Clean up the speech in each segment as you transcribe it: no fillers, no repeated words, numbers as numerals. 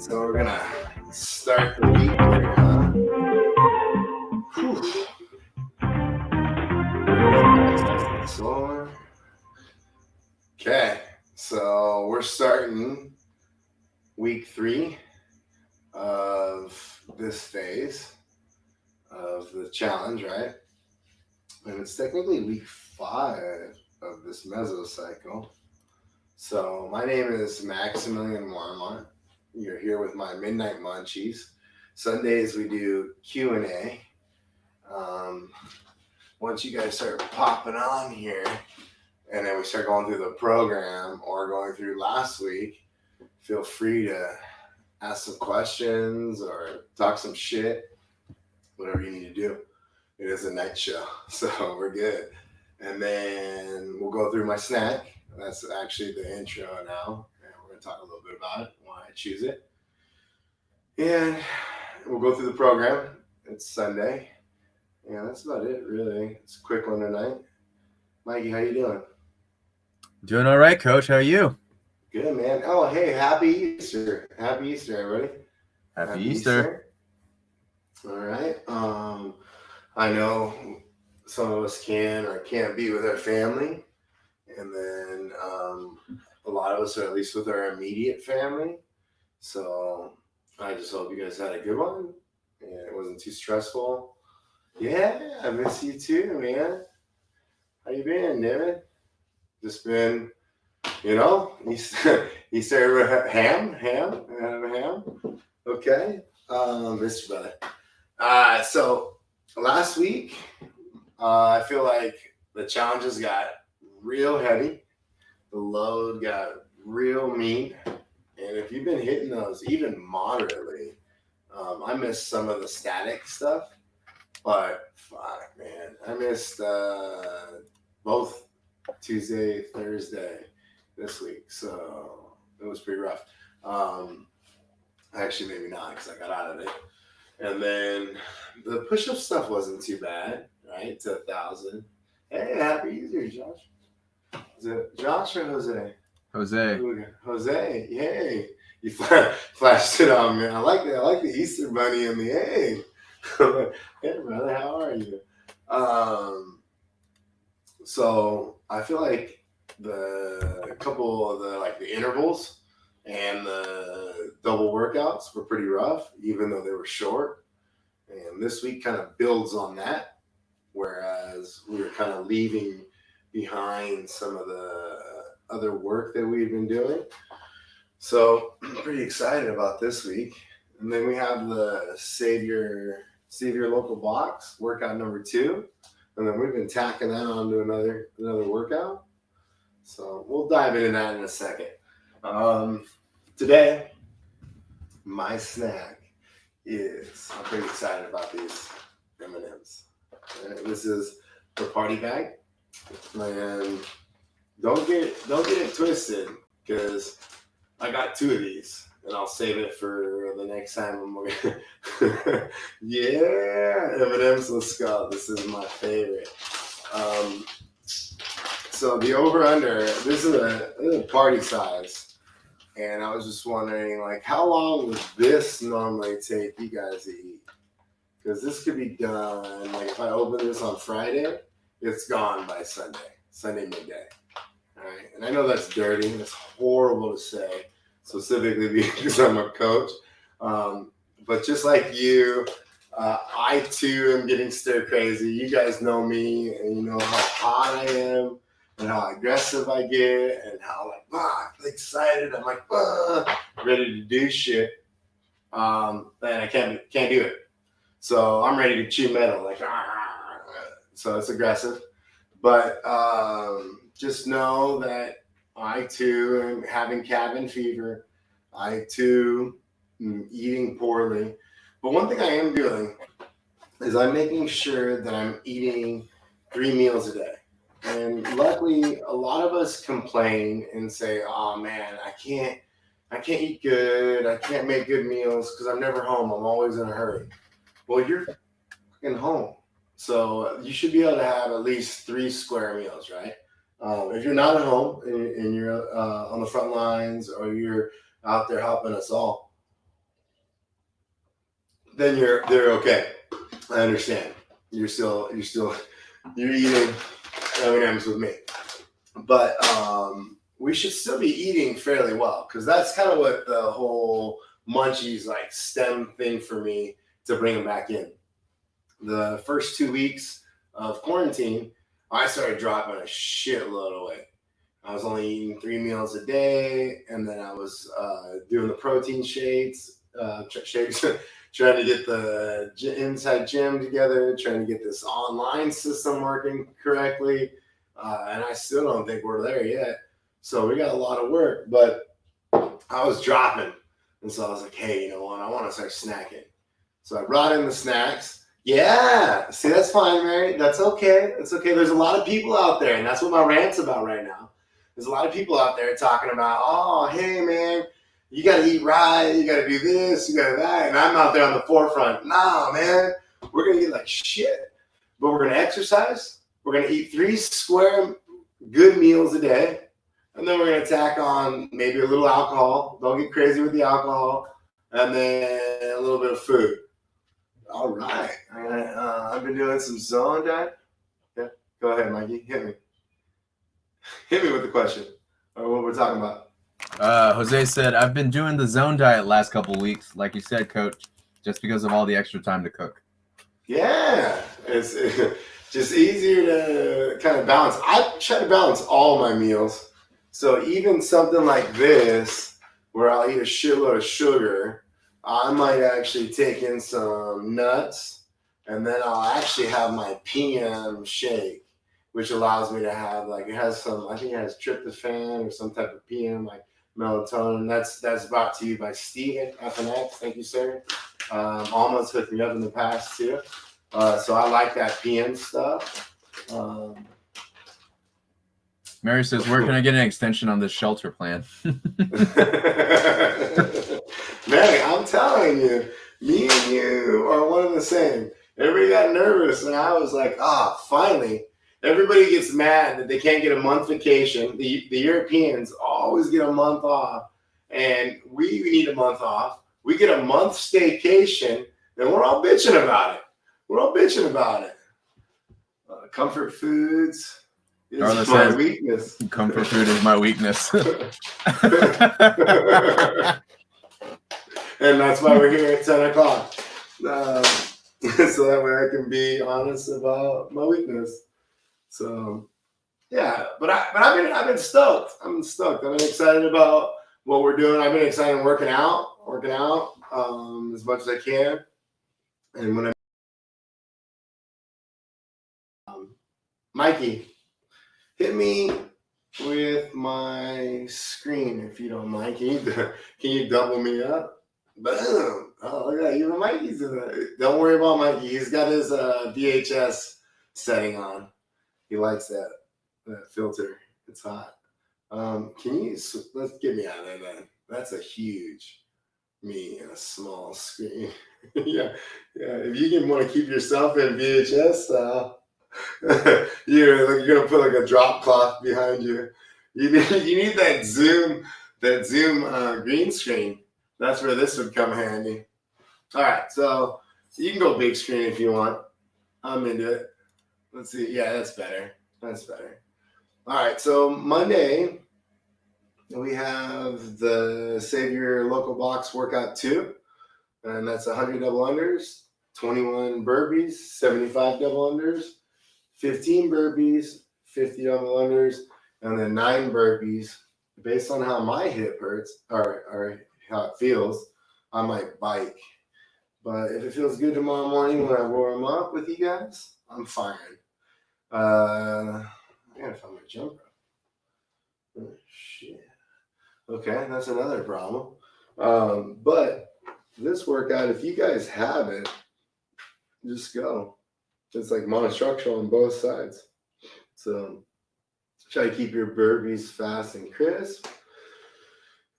So we're gonna start the week here, huh? So, okay, so we're starting week 3 of this phase of the challenge, right? And it's technically week 5 of this mesocycle. So my name is Maximilian Warmont. You're here with my Midnight Munchies. Sundays we do Q&A. Once you guys start popping on here, and then we start going through the program or going through last week, feel free to ask some questions or talk some shit, whatever you need to do. It is a night show, so we're good. And then we'll go through my snack. That's actually the intro now. And we're going to talk a little bit about it, why I choose it. And we'll go through the program. It's Sunday. Yeah, that's about it, really. It's a quick one tonight. Mikey, how you doing? Doing all right, Coach. How are you? Good, man. Oh, hey, happy Easter. Happy Easter, everybody. Happy Easter. All right. I know some of us can or can't be with our family. And then a lot of us are at least with our immediate family. So I just hope you guys had a good one. And it wasn't too stressful. Yeah, I miss you too, man. How you been, David? Just been, you serve ham. Okay, Mr. Brother. So last week, I feel like the challenges got real heavy. The load got real mean. And if you've been hitting those even moderately, I missed some of the static stuff. But fuck, man, I missed both Tuesday, Thursday this week, so it was pretty rough. Actually, maybe not because I got out of it. And then the push-up stuff wasn't too bad, right? To 1,000. Hey, happy Easter, Josh. Is it Josh or Jose? Jose, yay! You flashed it on me. I like that. I like the Easter bunny and the hey. Hey, brother, how are you? So I feel like a couple of the intervals and the double workouts were pretty rough, even though they were short. And this week kind of builds on that, whereas we were kind of leaving behind some of the other work that we've been doing. So I'm pretty excited about this week. And then we have the Save Your Local Box workout number 2. And then we've been tacking that onto another workout. So we'll dive into that in a second. Today, my snack is, I'm pretty excited about these M&Ms. Right, this is the party bag. And don't get it twisted, because I got 2 of these. And I'll save it for the next time. Yeah, M&M's, let's go. This is my favorite. So the over-under, this is a party size. And I was just wondering, how long would this normally take you guys to eat? Because this could be done, if I open this on Friday, it's gone by Sunday midday. All right, and I know that's dirty. That's horrible to say. Specifically because I'm a coach. But just like you, I too am getting stir crazy. You guys know me and you know how hot I am and how aggressive I get and how excited. I'm ready to do shit. And I can't do it. So I'm ready to chew metal. So it's aggressive. But just know that I too am having cabin fever. I too am eating poorly. But one thing I am doing is I'm making sure that I'm eating 3 meals a day. And luckily, a lot of us complain and say, "Oh man, I can't eat good. I can't make good meals because I'm never home. I'm always in a hurry." Well, you're fucking home, so you should be able to have at least 3 square meals, right? If you're not at home and you're on the front lines or you're out there helping us all, then they're okay. I understand. You're eating M&Ms with me, but we should still be eating fairly well, because that's kind of what the whole Munchies like stem thing for me to bring them back in. The first 2 weeks of quarantine, I started dropping a shitload of weight. I was only eating 3 meals a day, and then I was doing the protein shakes, trying to get the inside gym together, trying to get this online system working correctly, and I still don't think we're there yet. So we got a lot of work, but I was dropping, and so I was like, hey, you know what? I want to start snacking. So I brought in the snacks. Yeah, see, that's fine, Mary. That's okay. It's okay. There's a lot of people out there, and that's what my rant's about right now. There's a lot of people out there talking about, oh, hey, man, you got to eat right. You got to do this. You got to that. And I'm out there on the forefront. Nah, man, we're going to get like shit. But we're going to exercise. We're going to eat 3 square good meals a day. And then we're going to tack on maybe a little alcohol. Don't get crazy with the alcohol. And then a little bit of food. All right. I've been doing some zone diet. Yeah. Go ahead, Mikey. Hit me. Hit me with the question, or what we're talking about. Jose said, I've been doing the zone diet last couple weeks, like you said, Coach, just because of all the extra time to cook. Yeah. It's just easier to kind of balance. I try to balance all my meals. So even something like this, where I'll eat a shitload of sugar, I might actually take in some nuts, and then I'll actually have my PM shake, which allows me to have, like, it has some, I think it has tryptophan or some type of PM, like melatonin. That's brought to you by Steven FNX. Thank you, sir. Almost hooked me up in the past too. So I like that PM stuff. Mary says, where can I get an extension on this shelter plan? Mary, I'm telling you, me and you are one and the same. Everybody got nervous, and I was like, finally. Everybody gets mad that they can't get a month vacation. The Europeans always get a month off, and we need a month off. We get a month staycation, and we're all bitching about it. Comfort foods is my weakness. Comfort food is my weakness. And that's why we're here at 10 o'clock. So that way I can be honest about my weakness. So, yeah, but I've been stoked. I've been excited about what we're doing. I've been excited working out as much as I can. And when Mikey, hit me with my screen if you don't mind. Can you double me up? Boom! Oh, look at that. Even Mikey's in it. Don't worry about Mikey. He's got his VHS setting on. He likes that filter. It's hot. Let's get me out of there, then. That's a huge me and a small screen. yeah. If you can want to keep yourself in VHS style, you're gonna put like a drop cloth behind you. You need that Zoom green screen. That's where this would come handy. All right, so you can go big screen if you want. I'm into it. Let's see. Yeah, that's better. All right, so Monday we have the Save Your Local Box Workout 2, and that's 100 double unders, 21 burpees, 75 double unders, 15 burpees, 50 double unders, and then 9 burpees. Based on how my hip hurts or how it feels, I might bike. But if it feels good tomorrow morning when I warm up with you guys, I'm fine. I gotta find my jump rope. Oh, shit. Okay, that's another problem. But this workout, if you guys have it, just go. It's like monostructural on both sides. So try to keep your burpees fast and crisp.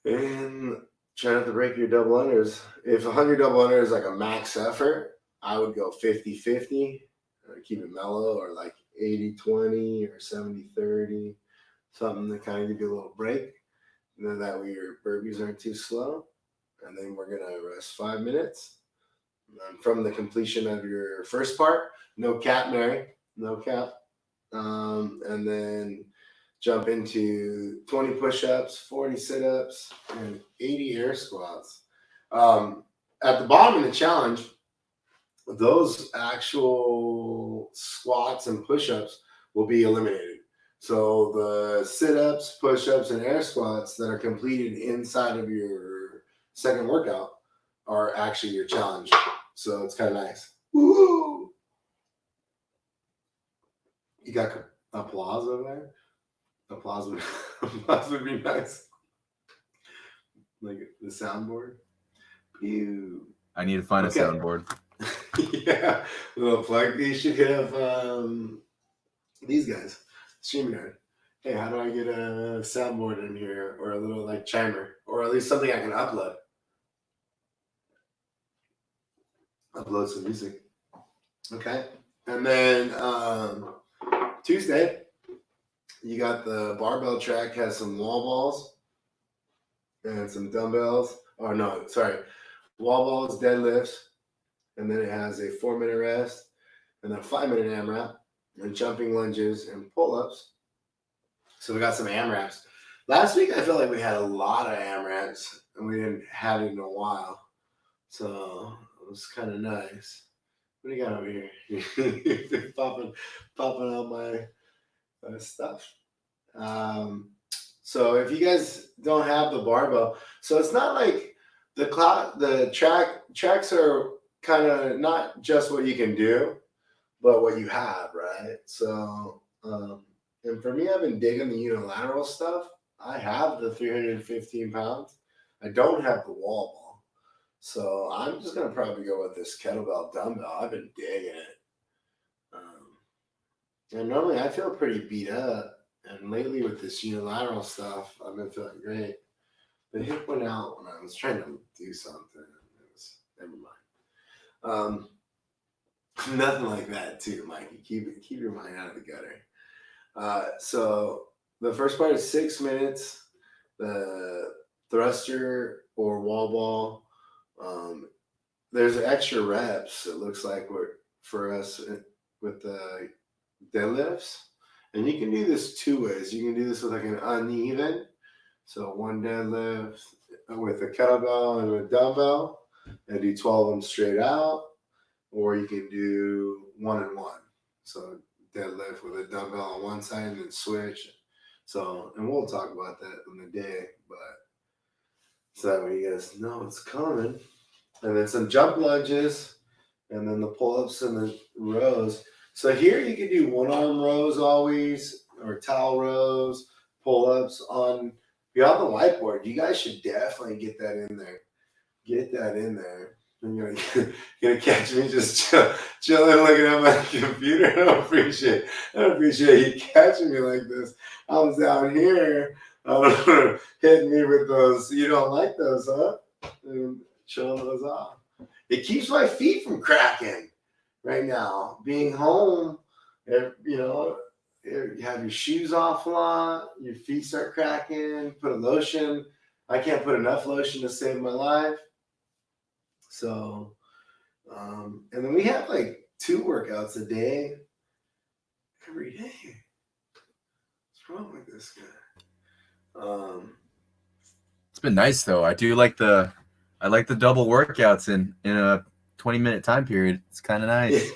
And try not to break your double unders. If 100 double unders is like a max effort, I would go 50-50. Keep it mellow, or like 80-20 or 70-30. Something to kind of give you a little break. And then that way your burpees aren't too slow. And then we're going to rest 5 minutes. from the completion of your first part. No cap, Mary. No cap. And then jump into 20 push-ups, 40 sit-ups, and 80 air squats. At the bottom of the challenge, those actual squats and push-ups will be eliminated. So the sit-ups, push-ups, and air squats that are completed inside of your second workout are actually your challenge. So it's kind of nice. Woo! You got applause over there? Applause would be nice. Like the soundboard. Pew. I need to find a soundboard. Yeah, a little plug. You should have these guys. StreamYard. Hey, how do I get a soundboard in here, or a little like chimer, or at least something I can upload? Upload some music. Okay, and then Tuesday, you got the barbell track, has some wall balls and some dumbbells. Oh no, sorry, wall balls, deadlifts, and then it has a 4-minute rest, and then a 5-minute AMRAP, and jumping lunges and pull-ups. So we got some AMRAPs. Last week, I felt like we had a lot of AMRAPs, and we didn't have it in a while. So it was kind of nice. What do you got over here? popping out my stuff. So if you guys don't have the barbell, so it's not like the tracks are kind of not just what you can do, but what you have, right? So, and for me, I've been digging the unilateral stuff. I have the 315 pounds. I don't have the wall ball. So I'm just going to probably go with this kettlebell dumbbell. I've been digging it. And normally I feel pretty beat up. And lately with this unilateral stuff, I've been feeling great. The hip went out when I was trying to do something. It was, never mind. Nothing like that too, Mikey. Keep your mind out of the gutter. So the first part is 6 minutes. The thruster or wall ball. There's extra reps. It looks like for us with the deadlifts, and you can do this 2 ways. You can do this with like an uneven. So one deadlift with a kettlebell and a dumbbell, and do 12 of them straight out. Or you can do 1 and 1. So deadlift with a dumbbell on one side and then switch. So, and we'll talk about that on the day, but so that way you guys know it's coming. And then some jump lunges, and then the pull-ups and the rows. So here you can do 1-arm rows always, or towel rows, pull-ups on beyond the whiteboard. You guys should definitely get that in there. Get that in there. And you're gonna catch me just chilling, looking at my computer. I don't appreciate you catching me like this. I was down here hitting me with those. You don't like those, huh? And showing those off. It keeps my feet from cracking right now. Being home, you have your shoes off a lot. Your feet start cracking. Put a lotion. I can't put enough lotion to save my life. So, and then we have like 2 workouts a day, every day. What's wrong with this guy? It's been nice though. I like the double workouts in a 20-minute time period. It's kind of nice.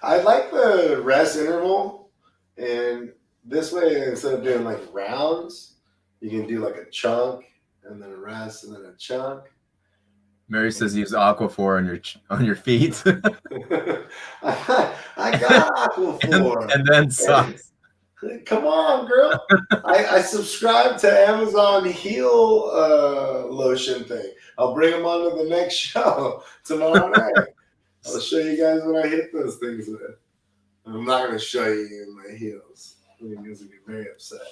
I like the rest interval, and this way instead of doing like rounds, you can do like a chunk and then a rest and then a chunk. Mary says use Aquaphor on your feet. I got Aquaphor. and then socks. Come on, girl. I subscribe to Amazon heel lotion thing. I'll bring them on to the next show tomorrow night. I'll show you guys what I hit those things with. I'm not going to show you in my heels. You guys will get very upset.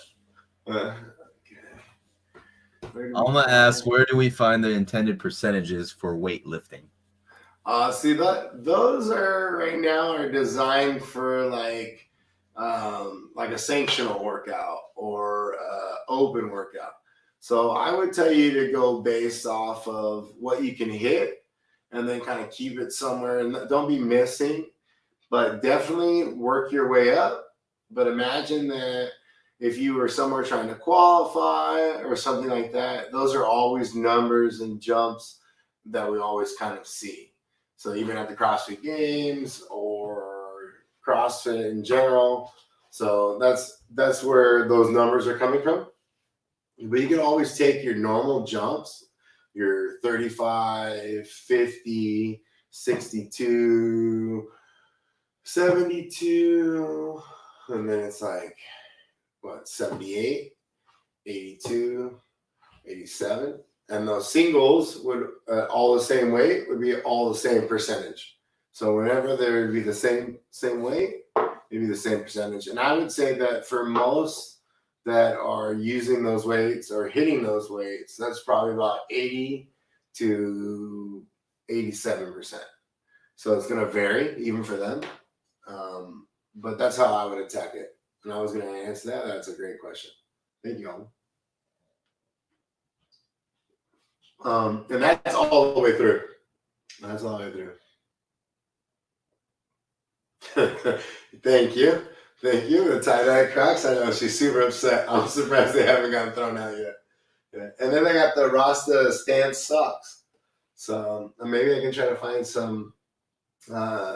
I'm gonna ask, where do we find the intended percentages for weightlifting? See those are right now are designed for like a sanctional workout or open workout. So I would tell you to go based off of what you can hit and then kind of keep it somewhere, and don't be missing, but definitely work your way up. But imagine that if you were somewhere trying to qualify or something like that, those are always numbers and jumps that we always kind of see. So even at the CrossFit Games or CrossFit in general, so that's where those numbers are coming from. But you can always take your normal jumps, your 35, 50, 62, 72, and then it's like, what, 78, 82, 87. And those singles would all the same weight would be all the same percentage. So whenever there would be the same weight, it'd be the same percentage. And I would say that for most that are using those weights or hitting those weights, that's probably about 80 to 87%. So it's going to vary even for them. But that's how I would attack it. And I was going to answer that. That's a great question. Thank you, Alan. And that's all the way through. That's all the way through. Thank you. Thank you. The tie-dye Crocs. I know she's super upset. I'm surprised they haven't gotten thrown out yet. Yeah. And then I got the Rasta Stance socks. So maybe I can try to find some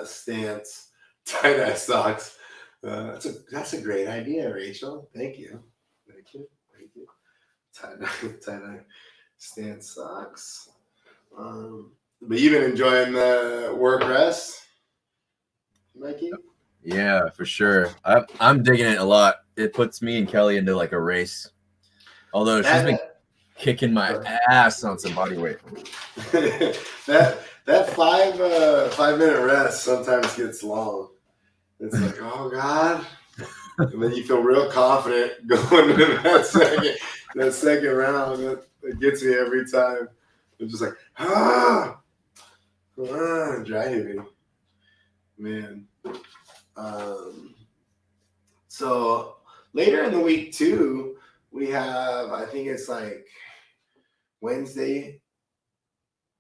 Stance tie-dye socks. That's a great idea, Rachel. Thank you. Thank you. Tie-dye Stance socks. But you've been enjoying the work rest, Mikey? Yeah, for sure. I'm digging it a lot. It puts me and Kelly into like a race. Although she's been kicking my ass on some body weight. that 5-minute rest sometimes gets long. It's like, oh God. And then you feel real confident going into that second round. It gets me every time. I'm just like, dry heaving. Man. So later in the week too, we have, I think it's like Wednesday,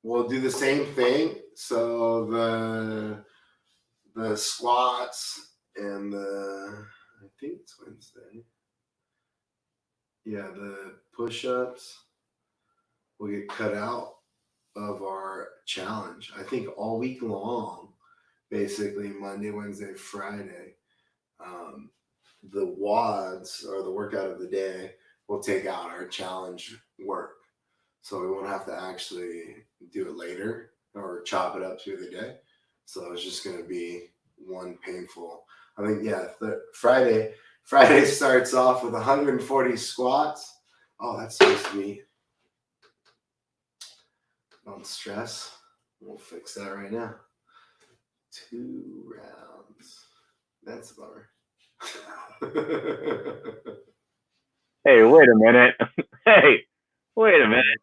we'll do the same thing. So the squats and I think it's Wednesday. Yeah, the push-ups will get cut out of our challenge. I think all week long, basically Monday, Wednesday, Friday, the WODs or the workout of the day will take out our challenge work. So we won't have to actually do it later or chop it up through the day. So it's just going to be one painful. I think, yeah, Friday starts off with 140 squats. Oh, that's supposed to be. Don't stress. We'll fix that right now. 2 rounds. That's a bummer. Hey, wait a minute. Hey, wait a minute.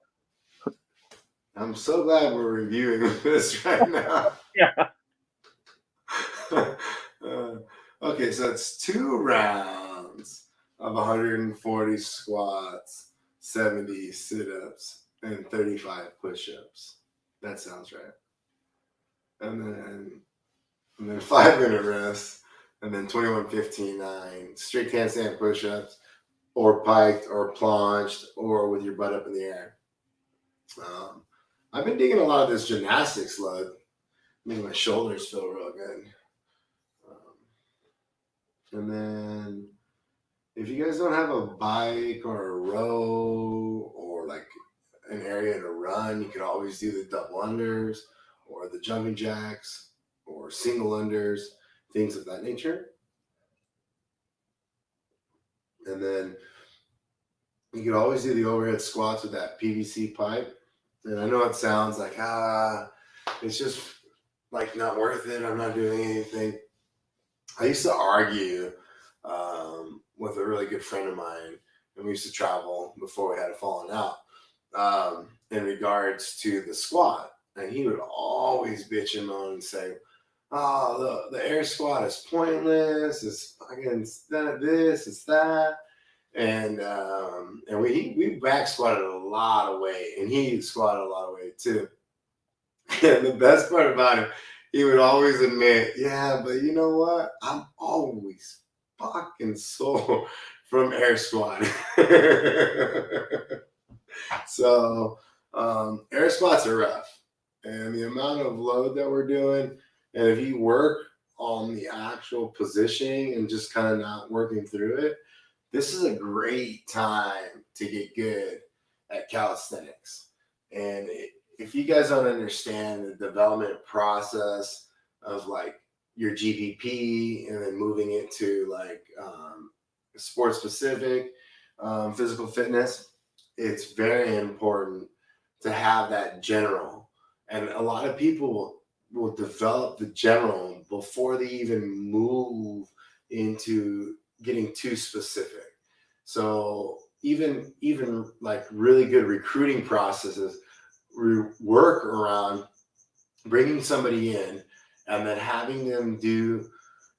I'm so glad we're reviewing this right now. Yeah. Okay, so it's 2 rounds of 140 squats, 70 sit-ups, and 35 push-ups. That sounds right. And then 5-minute rest, and then 21, 15, 9 straight handstand push-ups, or piked, or plunged, or with your butt up in the air. I've been digging a lot of this gymnastics load. Making my shoulders feel real good. And then if you guys don't have a bike or a row or like an area to run, you could always do the double unders or the jumping jacks or single unders, things of that nature. And then you could always do the overhead squats with that PVC pipe. And I know it sounds like, it's just like not worth it. I'm not doing anything. I used to argue with a really good friend of mine, and we used to travel before we had a falling out in regards to the squat. And he would always bitch and moan and say, oh, the air squat is pointless. It's fucking this, it's that. And we back squatted a lot of weight, and he squatted a lot of weight too. And the best part about him, he would always admit, yeah, but you know what? I'm always fucking sore from air squat. So air squats are rough. And the amount of load that we're doing, and if you work on the actual positioning and just kind of not working through it, this is a great time to get good at calisthenics. And if you guys don't understand the development process of like your GPP and then moving it to like sport specific physical fitness, it's very important to have that general. And a lot of people will develop the general before they even move into getting too specific. So even like really good recruiting processes work around bringing somebody in and then having them do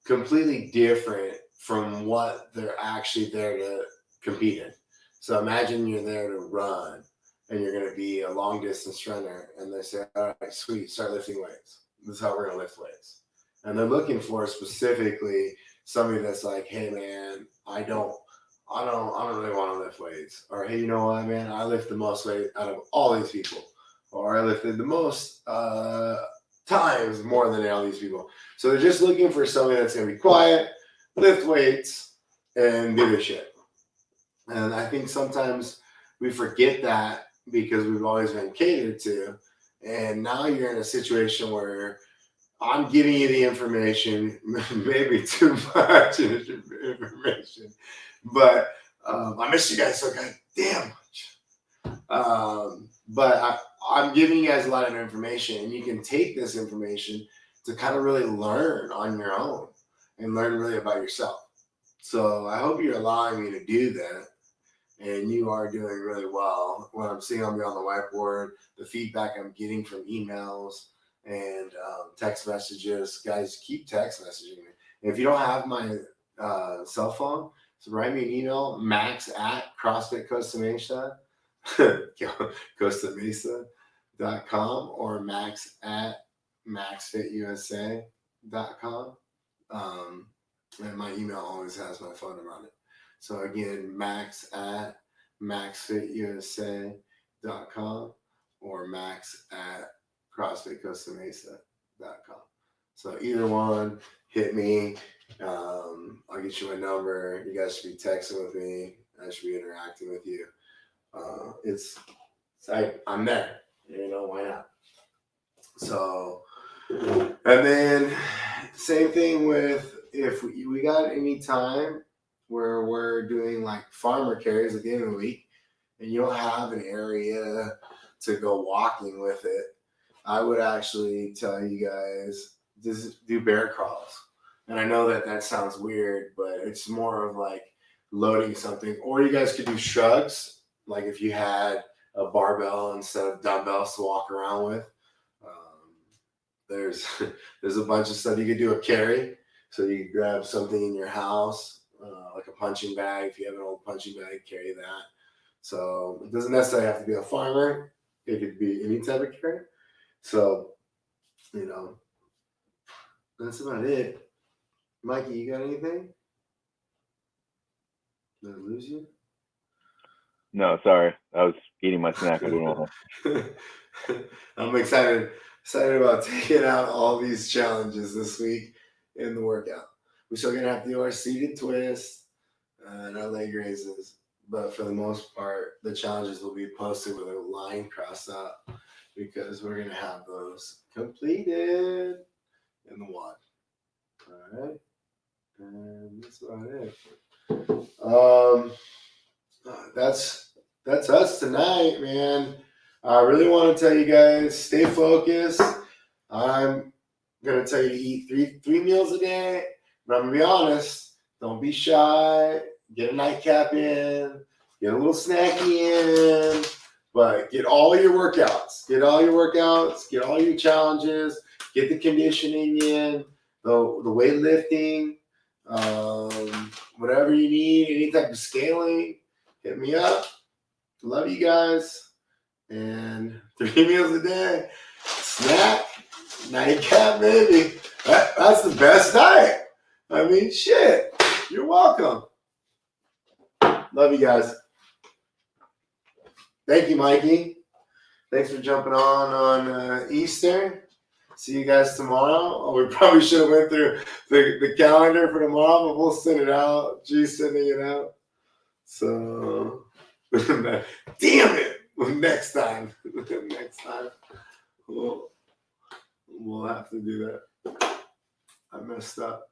completely different from what they're actually there to compete in. So imagine you're there to run and you're going to be a long distance runner and they say, all right, sweet, start lifting weights. This is how we're going to lift weights. And they're looking for specifically somebody that's like, hey man, I don't really want to lift weights. Or hey, you know what, man, I lift the most weight out of all these people. Or I lifted the most times more than all these people. So they're just looking for somebody that's going to be quiet, lift weights, and do the shit. And I think sometimes we forget that because we've always been catered to. And now you're in a situation where I'm giving you the information, maybe too much information, but I miss you guys so goddamn much. But I'm giving you guys a lot of information, and you can take this information to kind of really learn on your own and learn really about yourself. So I hope you're allowing me to do that. And you are doing really well. What I'm seeing on me on the whiteboard, the feedback I'm getting from emails and text messages, guys, keep text messaging me. And if you don't have my cell phone, so write me an email, max@CrossFitCostaMesa, CostaMesa.com, or max@MaxFitUSA.com. And my email always has my phone number on it. So again, max@MaxFitUSA.com or max@CrossFitCostaMesa.com. So either one, hit me. I'll get you my number. You guys should be texting with me. I should be interacting with you. I'm there. You know, why not? So, and then same thing with if we got any time where we're doing like farmer carries at the end of the week and you don't have an area to go walking with it, I would actually tell you guys just do bear crawls. And I know that sounds weird, but it's more of like loading something. Or you guys could do shrugs, like if you had a barbell instead of dumbbells to walk around with. There's a bunch of stuff you could do a carry. So you could grab something in your house, like a punching bag. If you have an old punching bag, carry that. So it doesn't necessarily have to be a farmer. It could be any type of carry. So, you know, that's about it. Mikey, you got anything? Did I lose you? No, sorry. I was eating my snack. I don't know. I'm excited about taking out all these challenges this week in the workout. We're still gonna have to do our seated twist and our leg raises, but for the most part, the challenges will be posted with a line crossed out because we're gonna have those completed in the WOD. All right, and that's about it. That's us tonight, man. I really want to tell you guys, stay focused. I'm gonna tell you to eat three meals a day, but I'm gonna be honest. Don't be shy. Get a nightcap in. Get a little snacky in. But get all your workouts. Get all your challenges. Get the conditioning in. The weightlifting. Whatever you need. Any type of scaling. Hit me up. Love you guys. And 3 meals a day. snack, nightcap, maybe. That's the best diet. I mean, shit. You're welcome. Love you guys. Thank you, Mikey. Thanks for jumping on Easter. See you guys tomorrow. We probably should have went through the calendar for tomorrow, but we'll send it out. G's sending it out. So, damn it. Next time. Next time. We'll have to do that. I messed up.